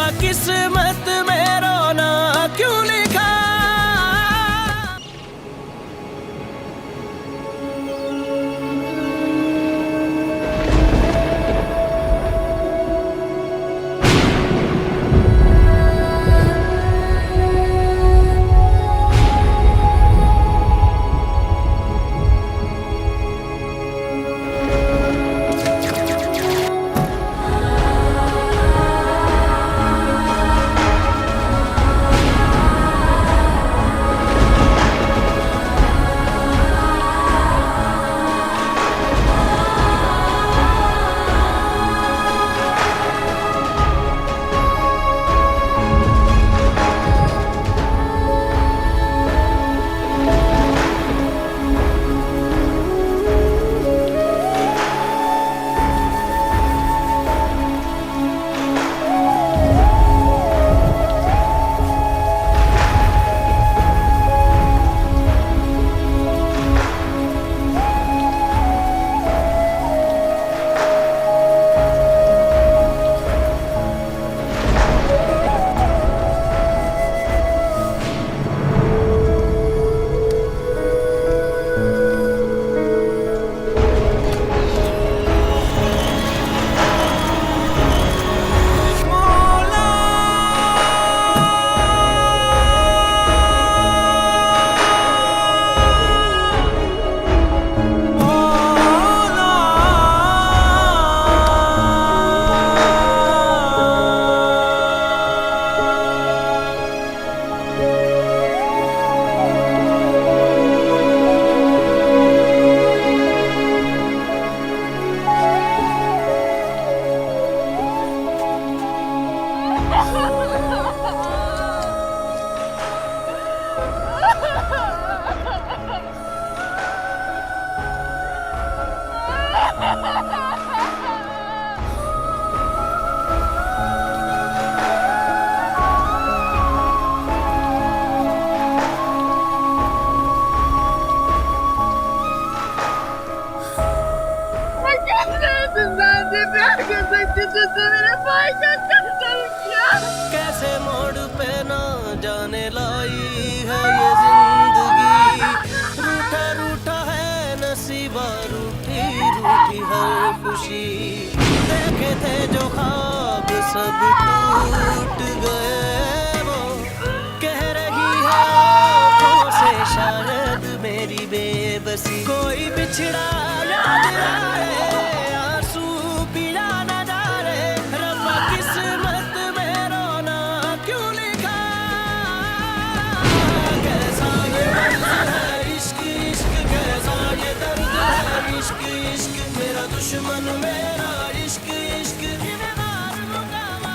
रब्बा किस्मत में रोना क्यों लिखा। कैसे मोड़ पे ना जाने लाई है ये जिंदगी। रूठा रूठा है नसीबा, रूठी रूठी हर खुशी। देखे थे जो ख्वाब सब टूट गए, वो कह रही है आँखों से शायद मेरी बेबसी। कोई बिछड़ा याद आए, आंसू पिया न जा रहे, रब्बा किस्मत में रोना क्यों लिखा। कैसा ये दर्द है इश्क इश्क, कैसा ये दर्द है इश्क इश्क। मेरा दुश्मन मेरा इश्क इश्क, दीवार मुकामा।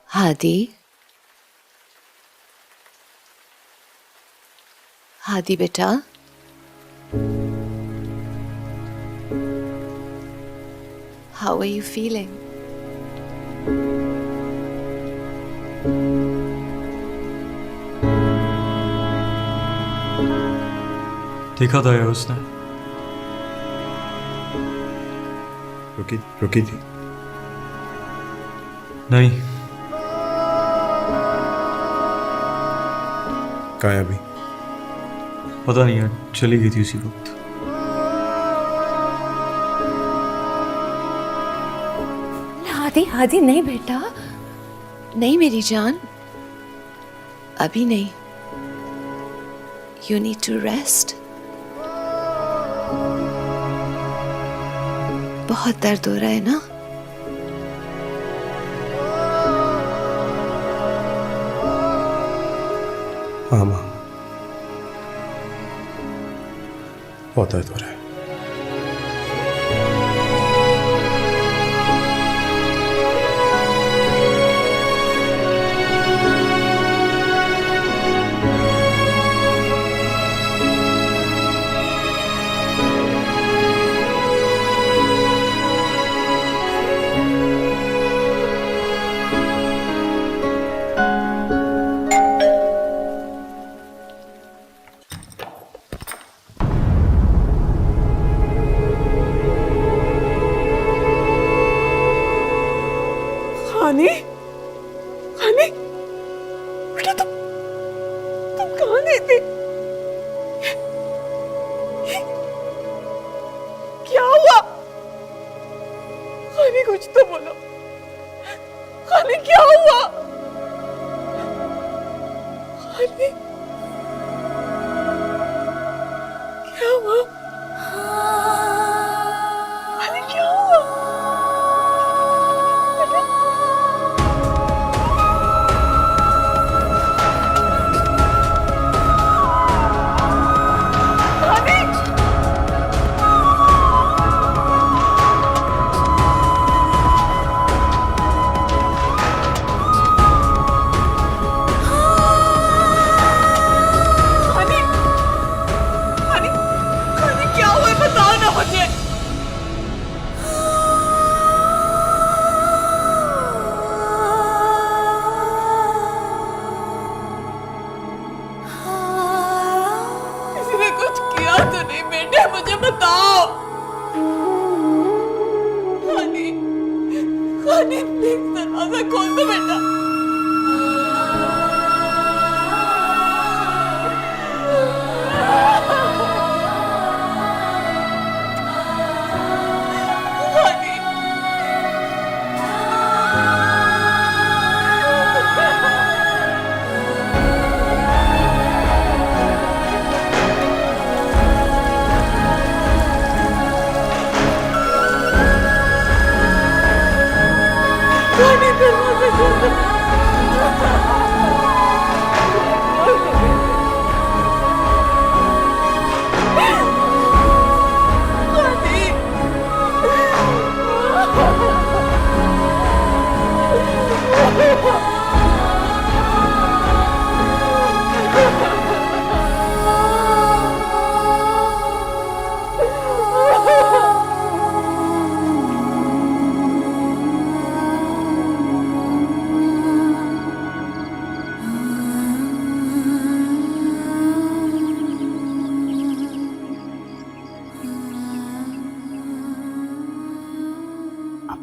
हादी, हादी बेटा, how are you feeling? देखा था यार उसने। रुकी थी। नहीं, कहाँ है अभी? पता नहीं यार, चली गई थी उसी वक्त। हादी हादी नहीं बेटा, नहीं मेरी जान, अभी नहीं। You need to rest. बहुत दर्द हो रहा है ना? हाँ माँ, बहुत दर्द हो रहा है। खानी, खानी, बेटा तुम कहाँ गए थे? क्या हुआ? खानी कुछ तो बोलो। खानी क्या हुआ? खानी क्या हुआ? खानी क्या हुआ? मुझे बताओ। खानी, खानी प्लीज दरवाजा खोल दो बेटा। खानी,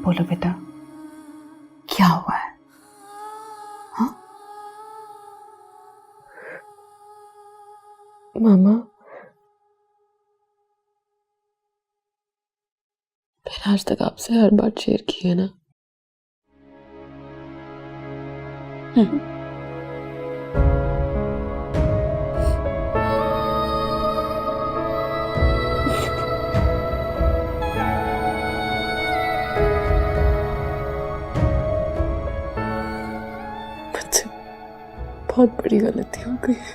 बोलो बेटा, क्या हुआ है? हाँ मामा, मैंने आज तक आपसे हर बात शेयर की है ना? मुझसे बहुत बड़ी गलती हो गई है,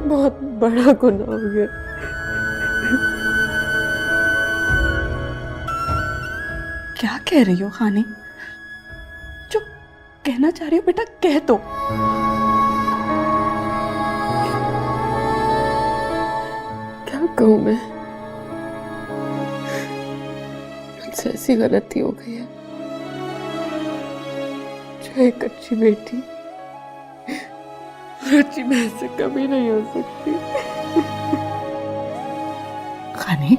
बहुत बड़ा गुनाह हो गया। क्या कह रही हो खानी? जो कहना चाह रही हो बेटा कह तो। क्या कहूं मैं, मुझसे ऐसी गलती हो गई है जो एक अच्छी बेटी और अच्छी बहन से कभी नहीं हो सकती। खानी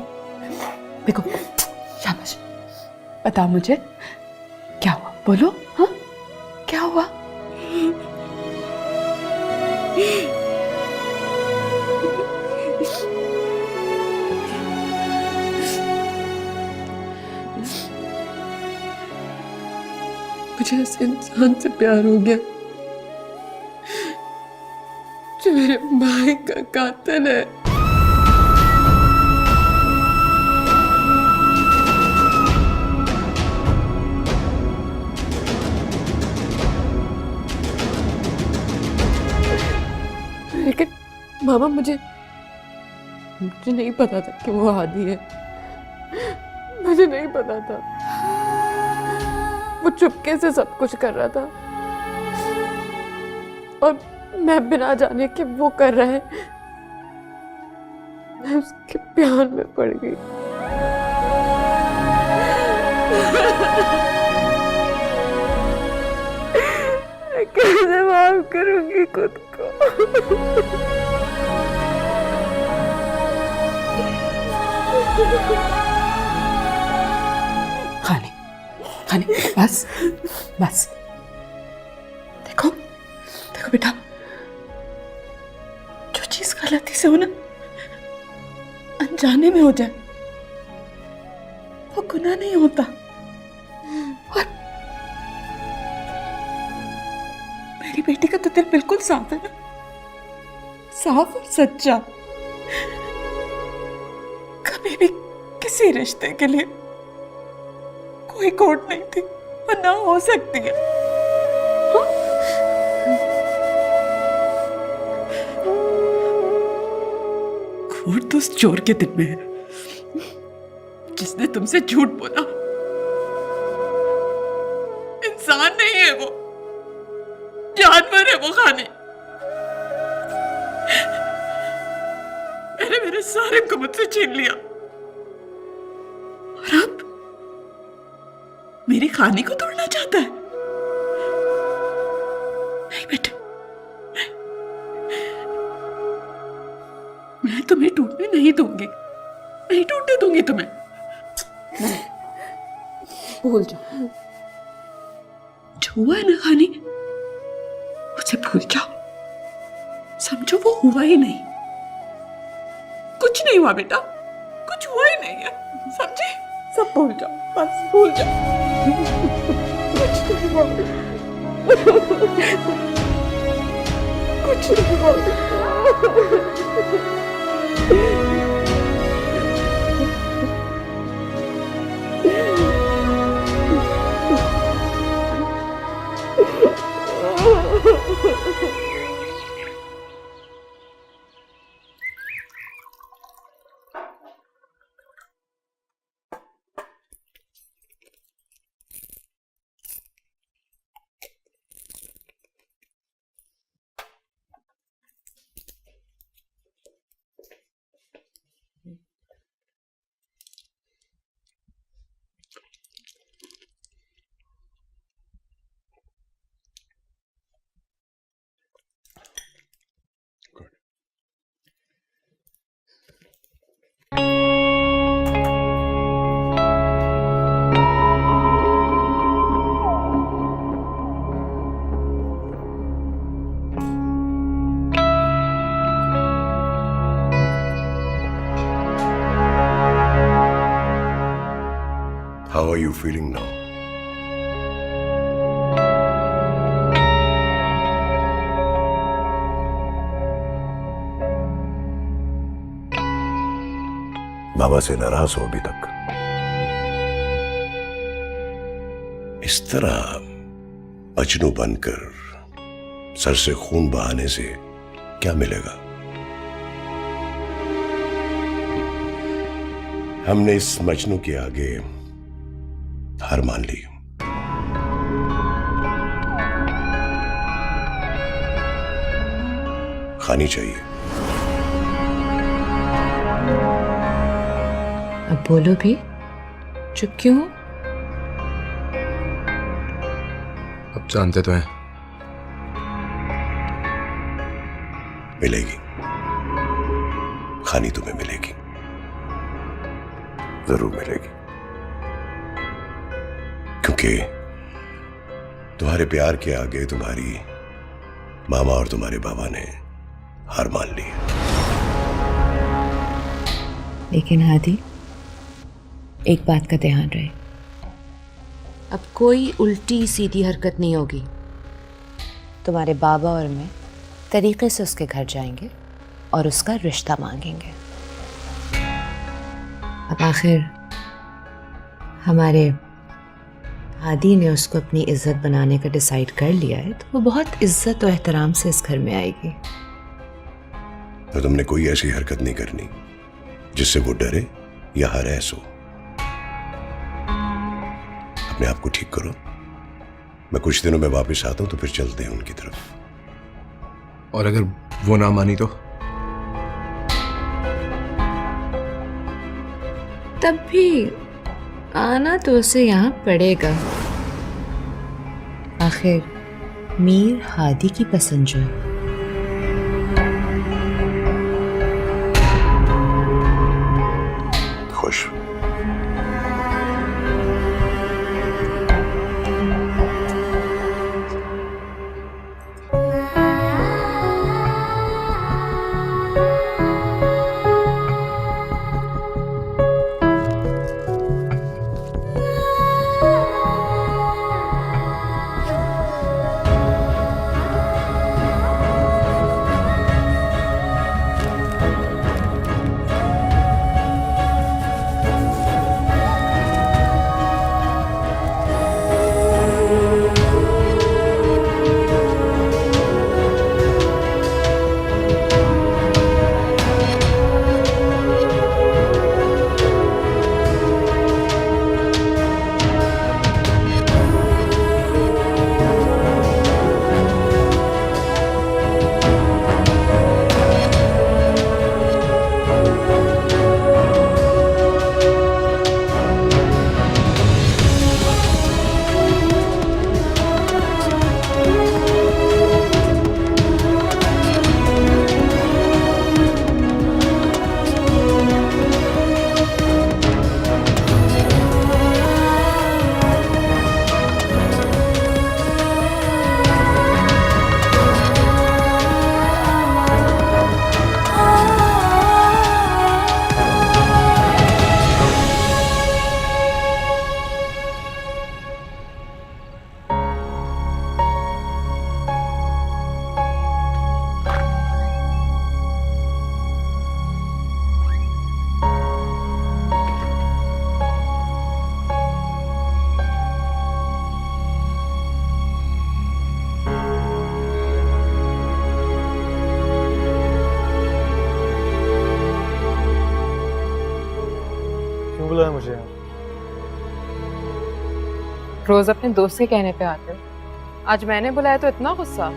देखो, शाबाश, बता मुझे क्या हुआ, बोलो। हाँ क्या हुआ? मुझे ऐसे इंसान से प्यार हो गया जो मेरे भाई का कातिल है। लेकिन मामा मुझे नहीं पता था कि वो आदी है। मुझे नहीं पता था। वो चुपके से सब कुछ कर रहा था और मैं बिना जाने कि वो कर रहा है मैं उसके प्यार में पड़ गई। मैं कैसे माफ करूंगी खुद को? खाने खाने बस बस। देखो देखो बेटा, जो चीज गलती से हो ना, अनजाने में हो जाए, वो गुनाह नहीं होता। और मेरी बेटी का तो दिल बिल्कुल साफ है ना, साफ और सच्चा। कभी भी किसी रिश्ते के लिए कोई खोट नहीं थी और ना हो सकती है। हाँ? खोट तो उस चोर के दिल में है जिसने तुमसे झूठ बोला। इंसान नहीं है वो, जानवर है वो। खाने मैंने मेरे सारे को मुझसे छीन लिया और अब मेरी खाने को तोड़ना चाहता है। नहीं बेटा, मैं तुम्हें टूटने नहीं दूंगी, नहीं टूटने दूंगी तुम्हें। भूल जाओ जो हुआ है ना खाने, उसे भूल जाओ। समझो वो हुआ ही नहीं, कुछ नहीं हुआ बेटा, कुछ हुआ ही नहीं है, समझे? सब भूल जाओ, बस भूल जाओ। कुछ नहीं हुआ, कुछ नहीं हुआ। How are you feeling now? बाबा से नाराज हो अभी तक? इस तरह मजनू बनकर सर से खून बहाने से क्या मिलेगा? हमने इस मजनू के आगे हार मान ली। खानी चाहिए। अब बोलो भी, चुप क्यों हो? अब जानते तो हैं। मिलेगी, खानी तुम्हें मिलेगी, जरूर मिलेगी, क्योंकि तुम्हारे प्यार के आगे तुम्हारी मामा और तुम्हारे बाबा ने हार मान ली। लेकिन हादी, एक बात का ध्यान रहे, अब कोई उल्टी सीधी हरकत नहीं होगी। तुम्हारे बाबा और मैं तरीके से उसके घर जाएंगे और उसका रिश्ता मांगेंगे। अब आखिर हमारे हादी ने उसको अपनी इज्जत बनाने का डिसाइड कर लिया है, तो वो बहुत इज्जत और एहतराम से इस घर में आएगी। तो तुमने कोई ऐसी हरकत नहीं करनी जिससे वो डरे या हरास हो। अपने आप को ठीक करो। मैं कुछ दिनों में वापस आता हूं, तो फिर चलते हैं उनकी तरफ। और अगर वो ना मानी तो? तब भी आना तो उसे यहाँ पड़ेगा। आखिर मीर हादी की पसंद जो है। खुश। क्यों बुलाया मुझे यहाँ? रोज अपने दोस्त के कहने पे आते हो, आज मैंने बुलाया तो इतना गुस्सा?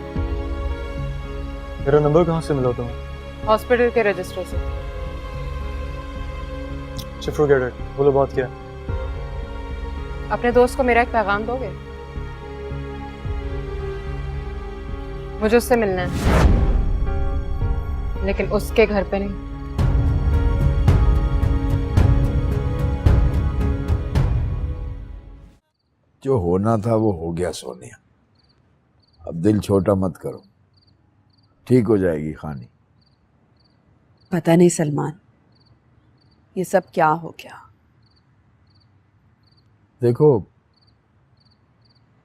मेरा नंबर कहाँ से मिला तुम्हें? हॉस्पिटल के रजिस्टर से। फॉरगेट इट, बोलो बात क्या है? अपने दोस्त को मेरा एक पैगाम दोगे? मुझे उससे मिलना है, लेकिन उसके घर पे नहीं। जो होना था वो हो गया सोनिया। अब दिल छोटा मत करो, ठीक हो जाएगी खानी। पता नहीं सलमान, ये सब क्या हो गया। देखो,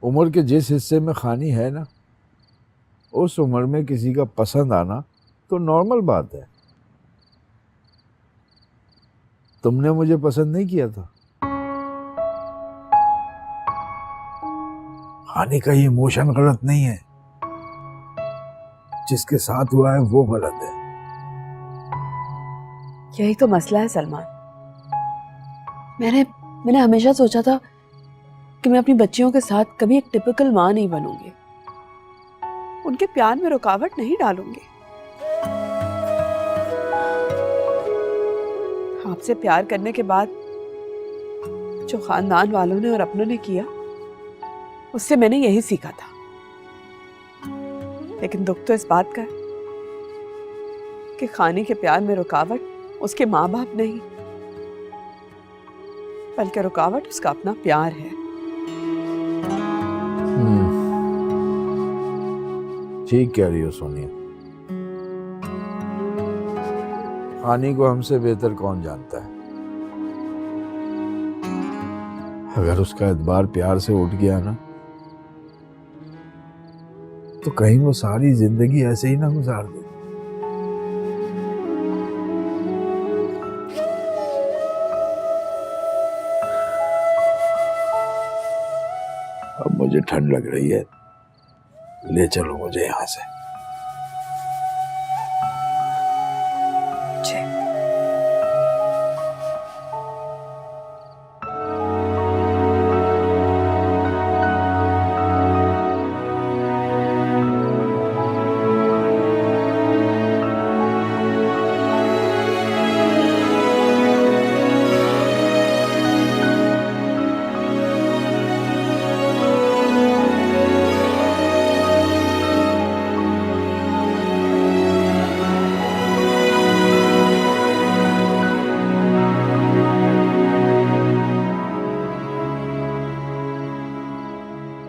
उम्र के जिस हिस्से में खानी है ना, उस उम्र में किसी का पसंद आना तो नॉर्मल बात है। तुमने मुझे पसंद नहीं किया था। खाने का ये इमोशन गलत नहीं है, जिसके साथ हुआ है वो गलत है। यही तो मसला है सलमान। मैंने हमेशा सोचा था कि मैं अपनी बच्चियों के साथ कभी एक टिपिकल माँ नहीं बनूंगी, उनके प्यार में रुकावट नहीं डालूंगी। आपसे प्यार करने के बाद जो खानदान वालों ने और अपनों ने किया, उससे मैंने यही सीखा था। लेकिन दुख तो इस बात का है कि खानी के प्यार में रुकावट उसके माँ बाप नहीं, बल्कि रुकावट उसका अपना प्यार है। ठीक कह रही हो सोनिया। खानी को हमसे बेहतर कौन जानता है। अगर उसका एतबार प्यार से उठ गया ना, तो कहीं वो सारी जिंदगी ऐसे ही ना गुजार दे। अब मुझे ठंड लग रही है, ले चलो मुझे यहां से।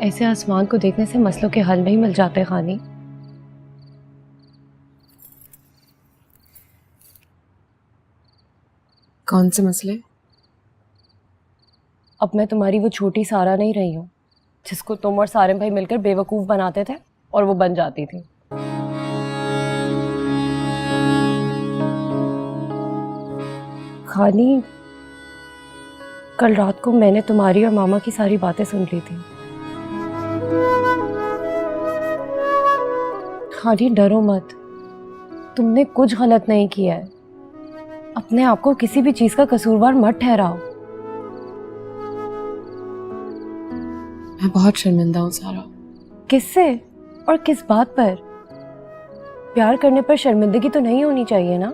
ऐसे आसमान को देखने से मसलों के हल नहीं मिल जाते खानी। कौन से मसले? अब मैं तुम्हारी वो छोटी सारा नहीं रही हूँ जिसको तुम और सारिम भाई मिलकर बेवकूफ बनाते थे और वो बन जाती थी। खानी, कल रात को मैंने तुम्हारी और मामा की सारी बातें सुन ली थी। खानी डरो मत, तुमने कुछ गलत नहीं किया है। अपने आप को किसी भी चीज का कसूरवार मत ठहराओ। मैं बहुत शर्मिंदा हूँ सारा। किससे और किस बात पर? प्यार करने पर शर्मिंदगी तो नहीं होनी चाहिए ना।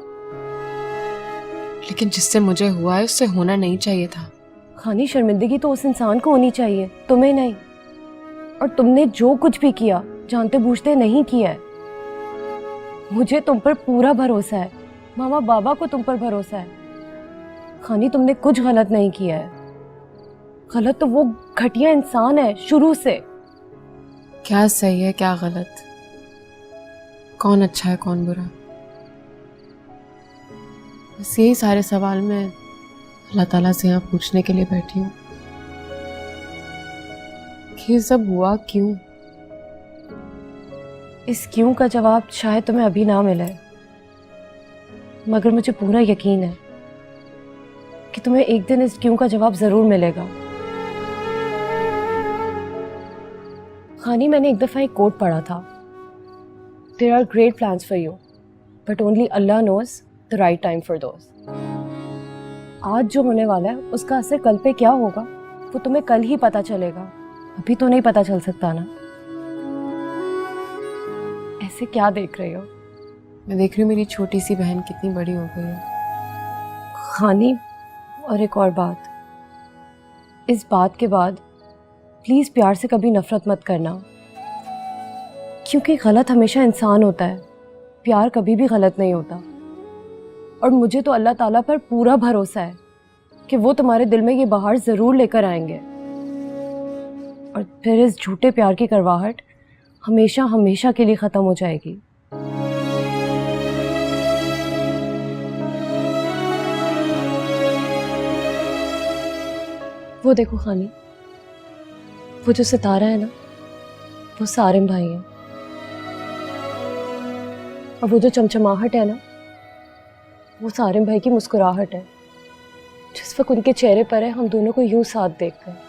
लेकिन जिससे मुझे हुआ है उससे होना नहीं चाहिए था। खानी, शर्मिंदगी तो उस इंसान को होनी चाहिए, तुम्हें नहीं। और तुमने जो कुछ भी किया जानते बूझते नहीं किया है। मुझे तुम पर पूरा भरोसा है, मामा बाबा को तुम पर भरोसा है। खानी, तुमने कुछ गलत नहीं किया है। गलत तो वो घटिया इंसान है शुरू से। क्या सही है क्या गलत, कौन अच्छा है कौन बुरा, बस यही सारे सवाल मैं अल्लाह ताला से यहाँ पूछने के लिए बैठी हूँ कि ये सब हुआ क्यों। इस क्यों का जवाब शायद तुम्हें अभी ना मिले, मगर मुझे पूरा यकीन है कि तुम्हें एक दिन इस क्यों का जवाब जरूर मिलेगा। खानी, मैंने एक दफा एक कोट पढ़ा था, there are great plans for you but only Allah knows the right time for those. आज जो होने वाला है उसका असर कल पे क्या होगा वो तुम्हें कल ही पता चलेगा, अभी तो नहीं पता चल सकता ना। ऐसे क्या देख रहे हो? मैं देख रही हूँ मेरी छोटी सी बहन कितनी बड़ी हो गई है। खानी, और एक और बात, इस बात के बाद प्लीज प्यार से कभी नफरत मत करना, क्योंकि गलत हमेशा इंसान होता है, प्यार कभी भी गलत नहीं होता। और मुझे तो अल्लाह ताला पर पूरा भरोसा है कि वो तुम्हारे दिल में ये बहार जरूर लेकर आएंगे और फिर इस झूठे प्यार की करवाहट हमेशा हमेशा के लिए खत्म हो जाएगी। वो देखो खानी, वो जो सितारा है ना वो सारिम भाई है, और वो जो चमचमाहट है ना वो सारिम भाई की मुस्कुराहट है जिस वक्त उनके चेहरे पर है हम दोनों को यूं साथ देखकर।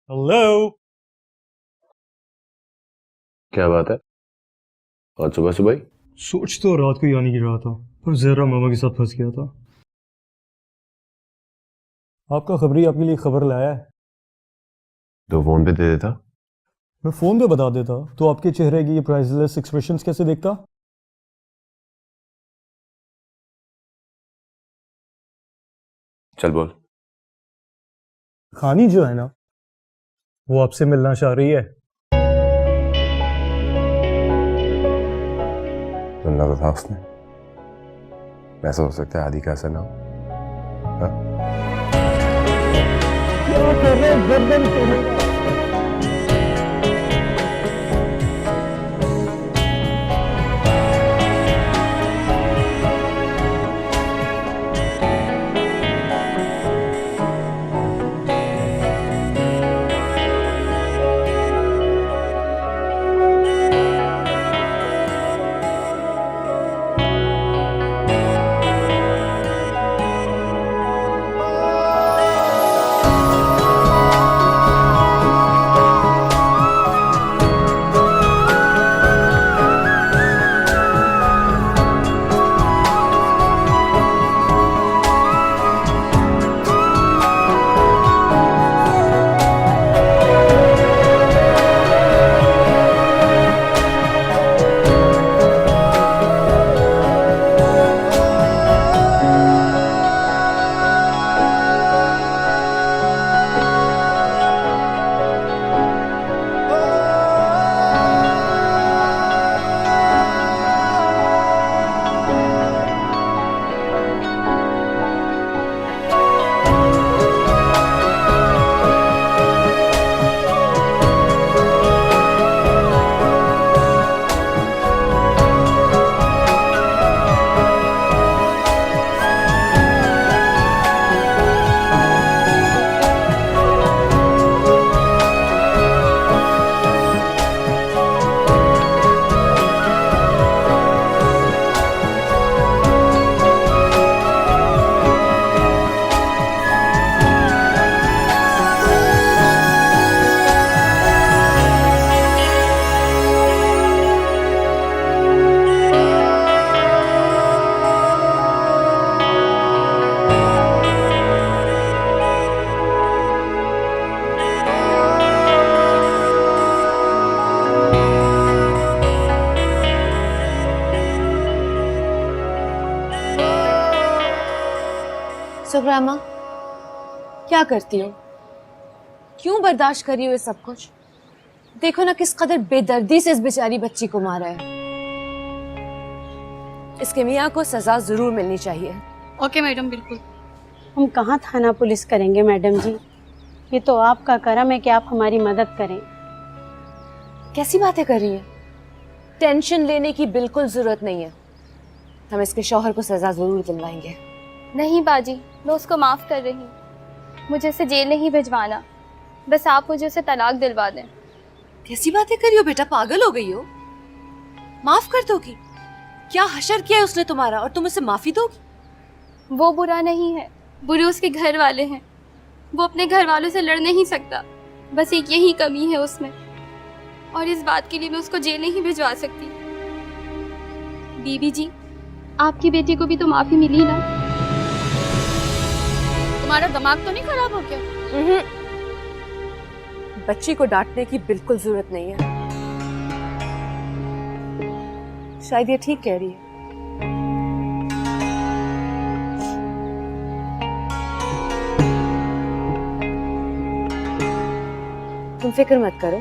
हेलो। क्या बात है आज सुबह सुबह ही? सोच तो रात को ही आने की रहा था पर जहरा मामा के साथ फंस गया था। आपका खबरी आपके लिए खबर लाया है। तो फोन पे दे देता। मैं फोन पे बता देता तो आपके चेहरे की ये प्राइसलेस एक्सप्रेशंस कैसे देखता। चल बोल। खानी जो है ना वो आपसे मिलना चाह रही है। सुनना तो था उसने। ऐसा हो सकता है आदि का ऐसा ना हो। हाँ? सुब्रमा, क्या करती हो? क्यों बर्दाश्त कर रही हो ये सब कुछ? देखो ना किस कदर बेदर्दी से इस बेचारी बच्ची को मारा है। इसके मियाँ को सजा जरूर मिलनी चाहिए। ओके मैडम, बिल्कुल। हम कहाँ थाना पुलिस करेंगे मैडम जी, ये तो आपका करम है कि आप हमारी मदद करें। कैसी बातें कर रही है? टेंशन लेने की बिल्कुल जरूरत नहीं है, हम इसके शौहर को सजा जरूर दिलवाएंगे। नहीं बाजी, मैं उसको माफ कर रही हूँ, मुझे उसे जेल नहीं भिजवाना, बस आप मुझे उसे तलाक दिलवा दें। कैसी बातें कर रही हो बेटा, पागल हो गई हो? माफ कर दोगी? क्या हशर किया है उसने तुम्हारा और तुम उसे माफी दोगी? वो बुरा नहीं है, बुरे उसके घर वाले हैं। वो अपने घर वालों से लड़ नहीं सकता, बस एक यही कमी है उसमें, और इस बात के लिए मैं उसको जेल नहीं भिजवा सकती। बीबी जी, आपकी बेटी को भी तो माफी मिली ना? तुम्हारा दिमाग तो नहीं खराब हो गया? बच्ची को डांटने की बिल्कुल जरूरत नहीं है, शायद ये ठीक कह रही है। तुम फिक्र मत करो,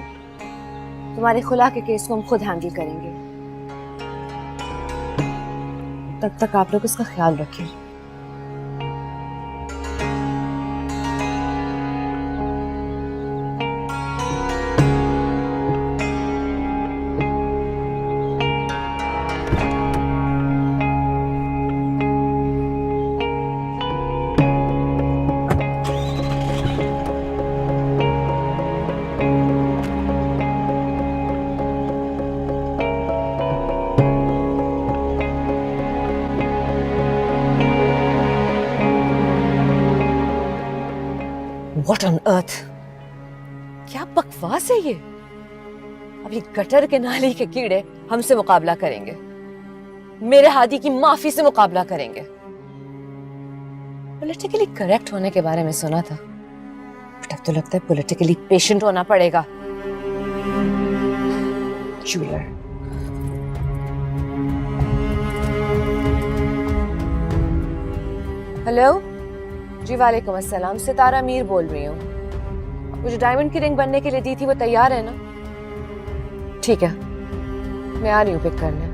तुम्हारे खुला के केस को हम खुद हैंडल करेंगे। तब तक आप लोग इसका ख्याल रखें। What on earth? क्या बकवास है ये? अब ये गटर के नाली के कीड़े हमसे मुकाबला करेंगे, मेरे हादी की माफी से मुकाबला करेंगे। पॉलिटिकली करेक्ट होने के बारे में सुना था, बट अब तो लगता है पॉलिटिकली पेशेंट होना पड़ेगा। चूलर। हेलो जी, वालेकुम अस्सलाम, सितारा मीर बोल रही हूँ। वो जो डायमंड की रिंग बनने के लिए दी थी वो तैयार है ना? ठीक है, मैं आ रही हूँ पिक करने।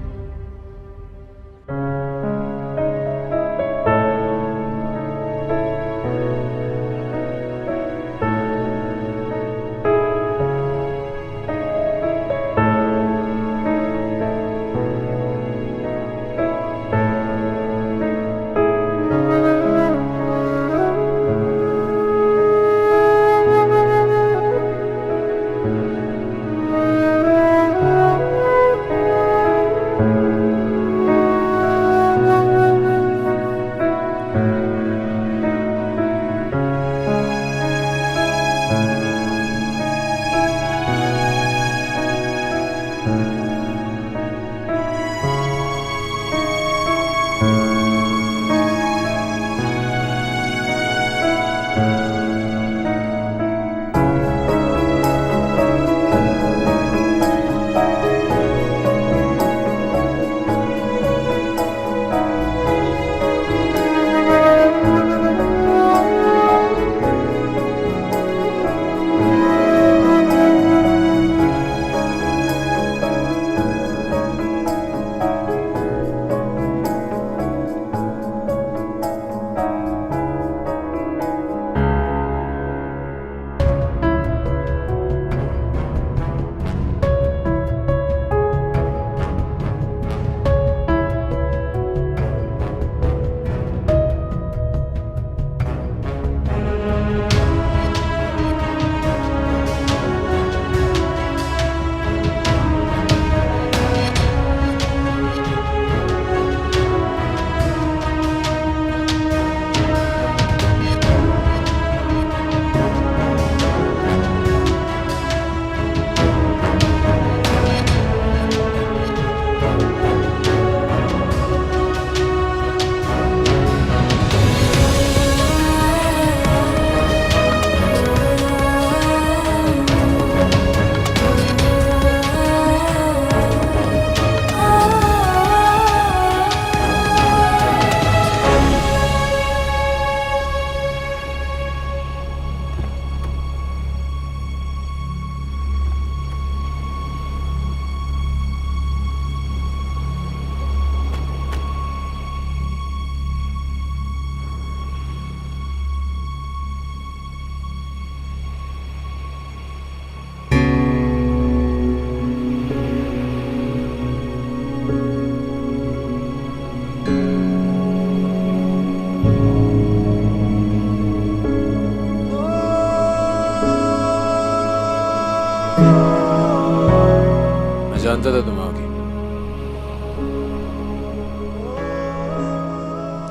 जानता था तुम आओगी।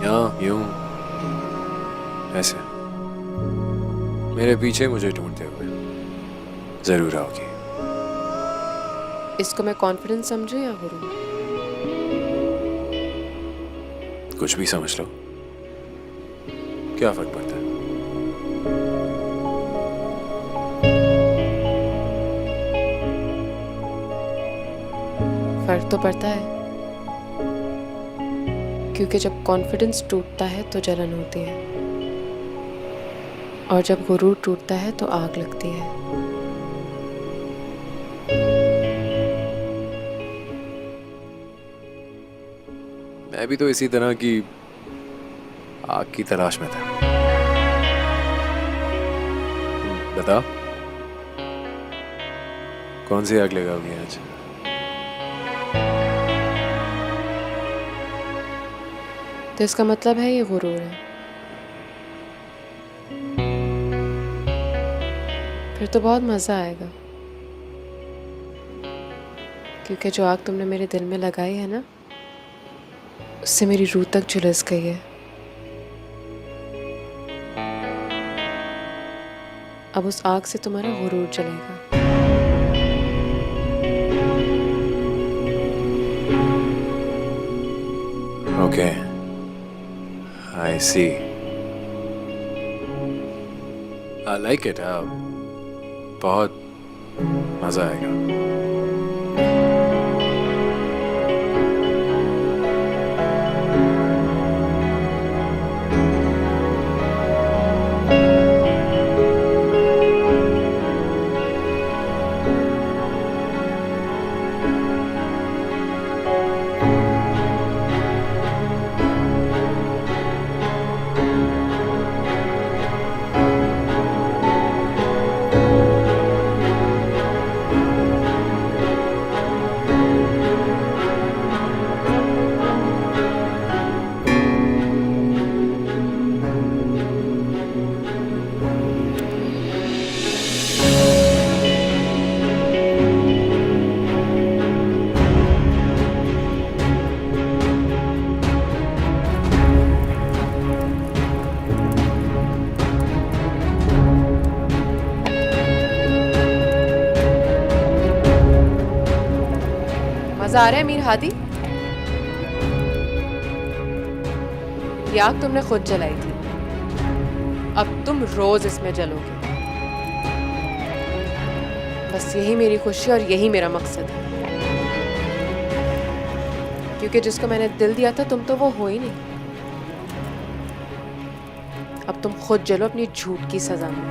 यहाँ यूं ऐसे मेरे पीछे मुझे ढूंढते हुए जरूर आओगी। इसको मैं कॉन्फिडेंस समझूं या गुरु? कुछ भी समझ लो, क्या फर्क पड़ता है। फर्क तो पड़ता है, क्योंकि जब कॉन्फिडेंस टूटता है तो जलन होती है, और जब गुरूर टूटता है तो आग लगती है। मैं भी तो इसी तरह की आग की तलाश में था। बता, कौन सी आग लगाओगी आज? तो इसका मतलब है ये गुरूर है। फिर तो बहुत मजा आएगा, क्योंकि जो आग तुमने मेरे दिल में लगाई है ना, उससे मेरी रूह तक झुलस गई है। अब उस आग से तुम्हारा गुरूर जलेगा। Okay, I see. I like it. बहुत मजा आएगा। मजा आ रहा है मीर हादी? ये आग तुमने खुद जलाई थी, अब तुम रोज इसमें जलोगे। बस यही मेरी खुशी और यही मेरा मकसद है, क्योंकि जिसको मैंने दिल दिया था तुम तो वो हो ही नहीं। अब तुम खुद जलो अपनी झूठ की सजा में।